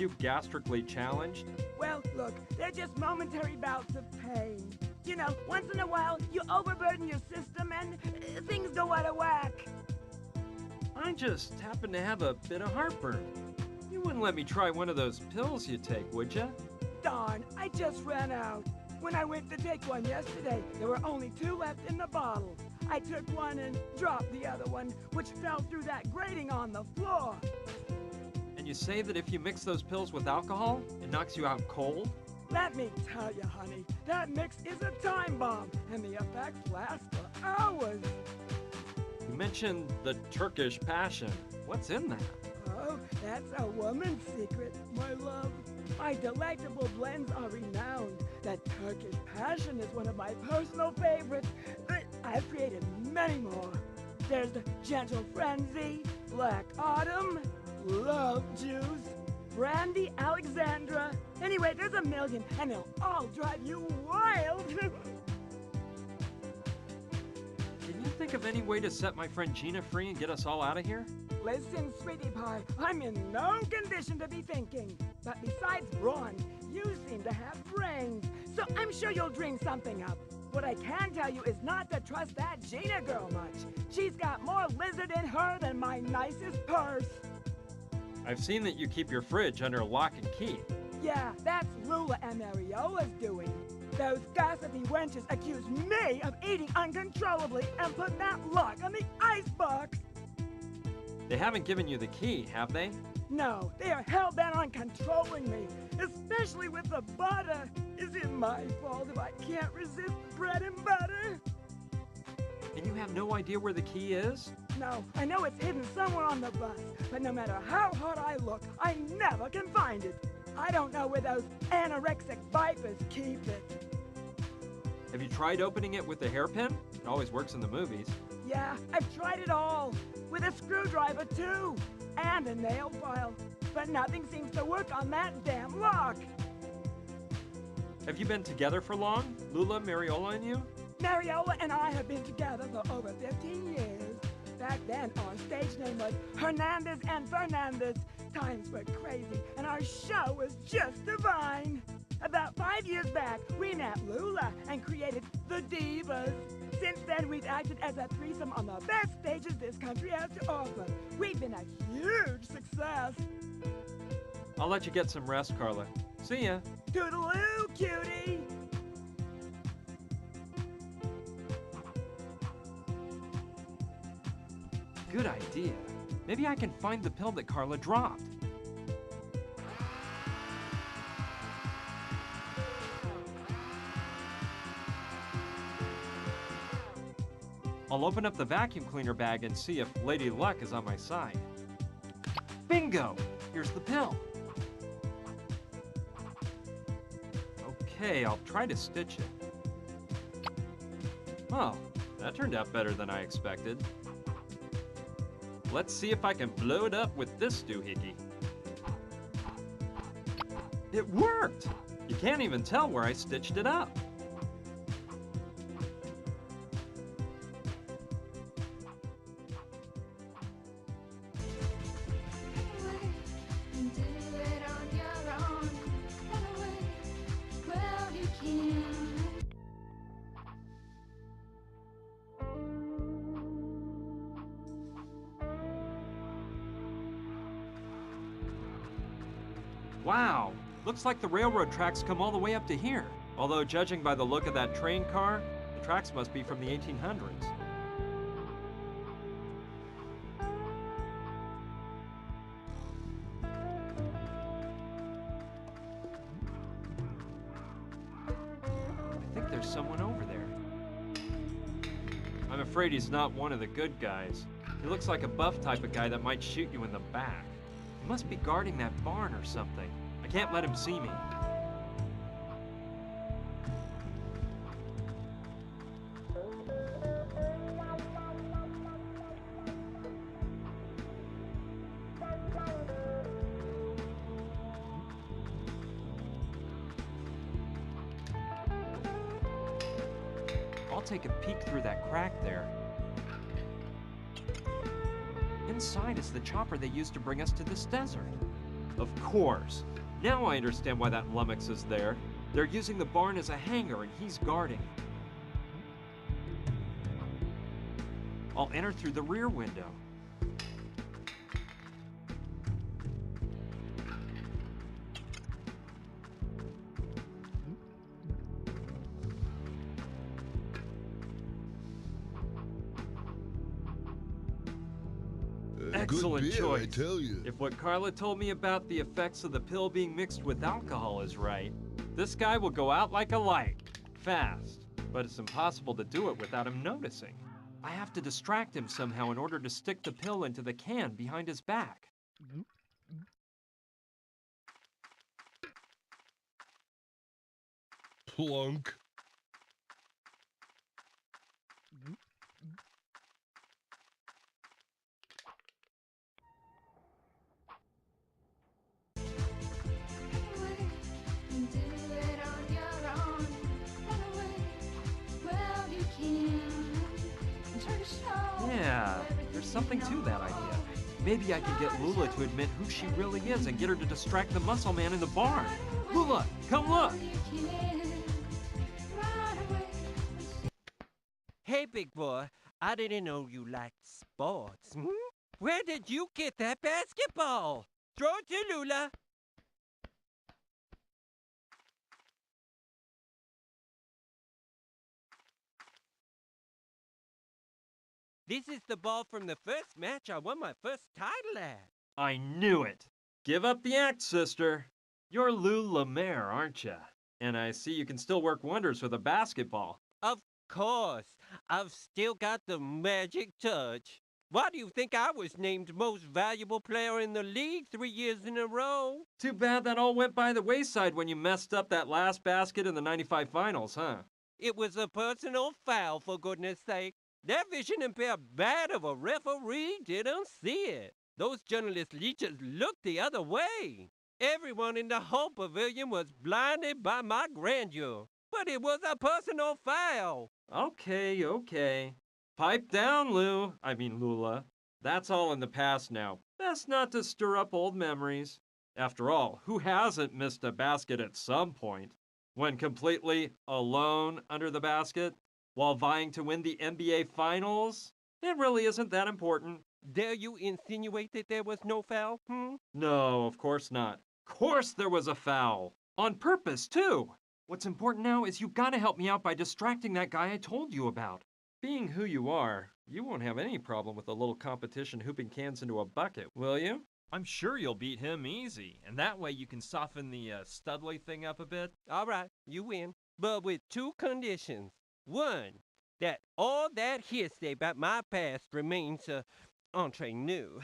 you gastrically challenged? Well, look, they're just momentary bouts of pain. You know, once in a while, you overburden your system and things go out of whack. I just happen to have a bit of heartburn. You wouldn't let me try one of those pills you take, would ya? Darn, I just ran out. When I went to take one yesterday, there were only 2 left in the bottle. I took one and dropped the other one, which fell through that grating on the floor. And you say that if you mix those pills with alcohol, it knocks you out cold? Let me tell you, honey, that mix is a time bomb, and the effects last for hours. You mentioned the Turkish passion. What's in that? Oh, that's a woman's secret, my love. My delectable blends are renowned. That Turkish passion is one of my personal favorites, but I've created many more. There's the Gentle Frenzy, Black Autumn, Love Juice, Brandy Alexandra. Anyway, there's a million, and they'll all drive you wild. Can you think of any way to set my friend Gina free and get us all out of here? Listen, sweetie pie, I'm in no condition to be thinking. But besides brawn, you seem to have brains, so I'm sure you'll dream something up. What I can tell you is not to trust that Gina girl much. She's got more lizard in her than my nicest purse. I've seen that you keep your fridge under lock and key. Yeah, that's Lula and Mariola's doing. Those gossipy wenches accuse me of eating uncontrollably and put that lock on the icebox. They haven't given you the key, have they? No, they are hell-bent on controlling me, especially with the butter. Is it my fault if I can't resist bread and butter? And you have no idea where the key is? No, I know it's hidden somewhere on the bus, but no matter how hard I look, I never can find it. I don't know where those anorexic vipers keep it. Have you tried opening it with a hairpin? It always works in the movies. Yeah, I've tried it all. With a screwdriver, too. And a nail file. But nothing seems to work on that damn lock. Have you been together for long? Lula, Mariola, and you? Mariola and I have been together for over 15 years. Back then, our stage name was Hernandez and Fernandez. Times were crazy, and our show was just divine. About 5 years back, we met Lula and created the Divas. Since then, we've acted as a threesome on the best stages this country has to offer. We've been a huge success. I'll let you get some rest, Carla. See ya. Toodaloo, cutie! Good idea. Maybe I can find the pill that Carla dropped. I'll open up the vacuum cleaner bag and see if Lady Luck is on my side. Bingo! Here's the pill. Okay, I'll try to stitch it. Oh, that turned out better than I expected. Let's see if I can blow it up with this doohickey. It worked! You can't even tell where I stitched it up. Wow, looks like the railroad tracks come all the way up to here. Although, judging by the look of that train car, the tracks must be from the 1800s. I think there's someone over there. I'm afraid he's not one of the good guys. He looks like a buff type of guy that might shoot you in the back. He must be guarding that barn or something. I can't let him see me. I'll take a peek through that crack there. Inside is the chopper they used to bring us to this desert. Of course. Now I understand why that lummox is there. They're using the barn as a hangar and he's guarding. I'll enter through the rear window. Excellent good beer, choice. I tell you. If what Carla told me about the effects of the pill being mixed with alcohol is right, this guy will go out like a light, fast. But it's impossible to do it without him noticing. I have to distract him somehow in order to stick the pill into the can behind his back. Plunk. Yeah, there's something to that idea. Maybe I can get Lula to admit who she really is and get her to distract the muscle man in the barn. Lula, come look! Hey, big boy, I didn't know you liked sports. Hmm? Where did you get that basketball? Throw it to Lula. This is the ball from the first match I won my first title at. I knew it! Give up the act, sister. You're Lou Lemaire, aren't ya? And I see you can still work wonders with a basketball. Of course, I've still got the magic touch. Why do you think I was named most valuable player in the league 3 years in a row? Too bad that all went by the wayside when you messed up that last basket in the '95 finals, huh? It was a personal foul, for goodness sake. That vision impaired bat of a referee didn't see it. Those journalist leeches looked the other way. Everyone in the whole pavilion was blinded by my grandeur. But it was a personal foul. Okay. Pipe down, Lula. That's all in the past now. Best not to stir up old memories. After all, who hasn't missed a basket at some point? When completely alone under the basket? While vying to win the NBA Finals? It really isn't that important. Dare you insinuate that there was no foul, No, of course not. Of course there was a foul. On purpose, too. What's important now is you gotta help me out by distracting that guy I told you about. Being who you are, you won't have any problem with a little competition hooping cans into a bucket, will you? I'm sure you'll beat him easy, and that way you can soften the Studley thing up a bit. All right, you win. But with 2 conditions. 1, that all that hearsay about my past remains entre nous.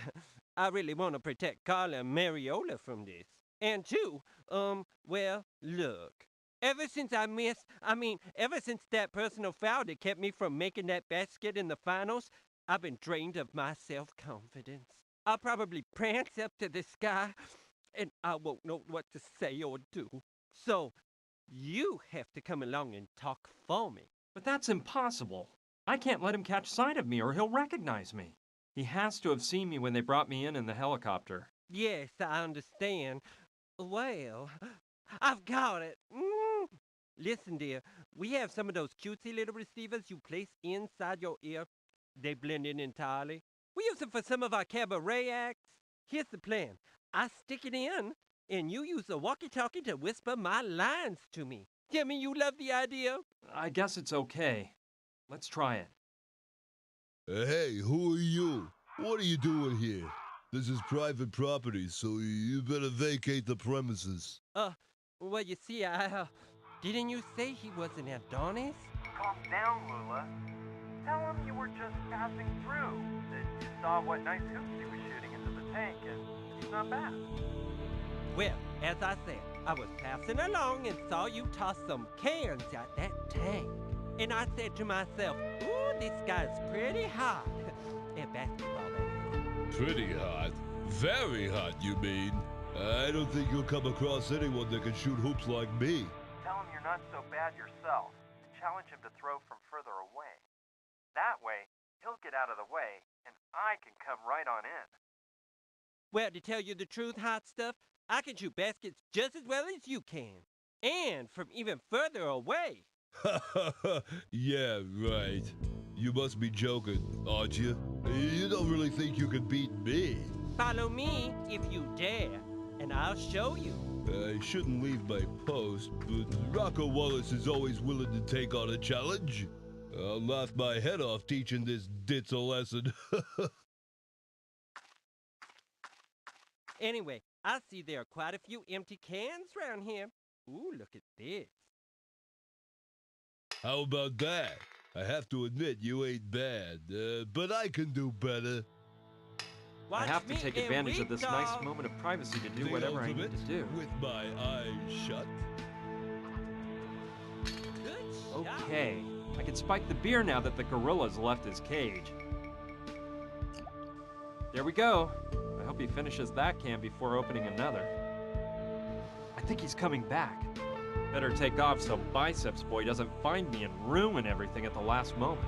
I really want to protect Carla and Mariola from this. And 2, well, look. Ever since that personal foul that kept me from making that basket in the finals, I've been drained of my self-confidence. I'll probably prance up to the sky, and I won't know what to say or do. So, you have to come along and talk for me. But that's impossible. I can't let him catch sight of me or he'll recognize me. He has to have seen me when they brought me in the helicopter. Yes, I understand. Well, I've got it. Listen, dear, we have some of those cutesy little receivers you place inside your ear. They blend in entirely. We use them for some of our cabaret acts. Here's the plan. I stick it in, and you use the walkie-talkie to whisper my lines to me. Tell me you love the idea? I guess it's okay. Let's try it. Hey, who are you? What are you doing here? This is private property, so you better vacate the premises. Well, you see, didn't you say he was an Adonis? Calm down, Lula. Tell him you were just passing through, that you saw what nice hoops he was shooting into the tank, and he's not bad. Well, as I said, I was passing along and saw you toss some cans at that tank. And I said to myself, ooh, this guy's pretty hot. At basketball, that is. Pretty hot. Very hot, you mean? I don't think you'll come across anyone that can shoot hoops like me. Tell him you're not so bad yourself, and challenge him to throw from further away. That way, he'll get out of the way, and I can come right on in. Well, to tell you the truth, hot stuff, I can shoot baskets just as well as you can. And from even further away. Yeah, right. You must be joking, aren't you? You don't really think you can beat me? Follow me if you dare, and I'll show you. I shouldn't leave my post, but Rocco Wallace is always willing to take on a challenge. I'll laugh my head off teaching this ditz a lesson. Anyway, I see there are quite a few empty cans around here. Ooh, look at this. How about that? I have to admit you ain't bad, but I can do better. I Watch have to me take and advantage of we this go. nice moment of privacy to do The whatever I need ultimate, to do. with my eyes shut. Good shot. Okay, I can spike the beer now that the gorilla's left his cage. There we go. I hope he finishes that can before opening another. I think he's coming back. Better take off so Biceps Boy doesn't find me and ruin everything at the last moment.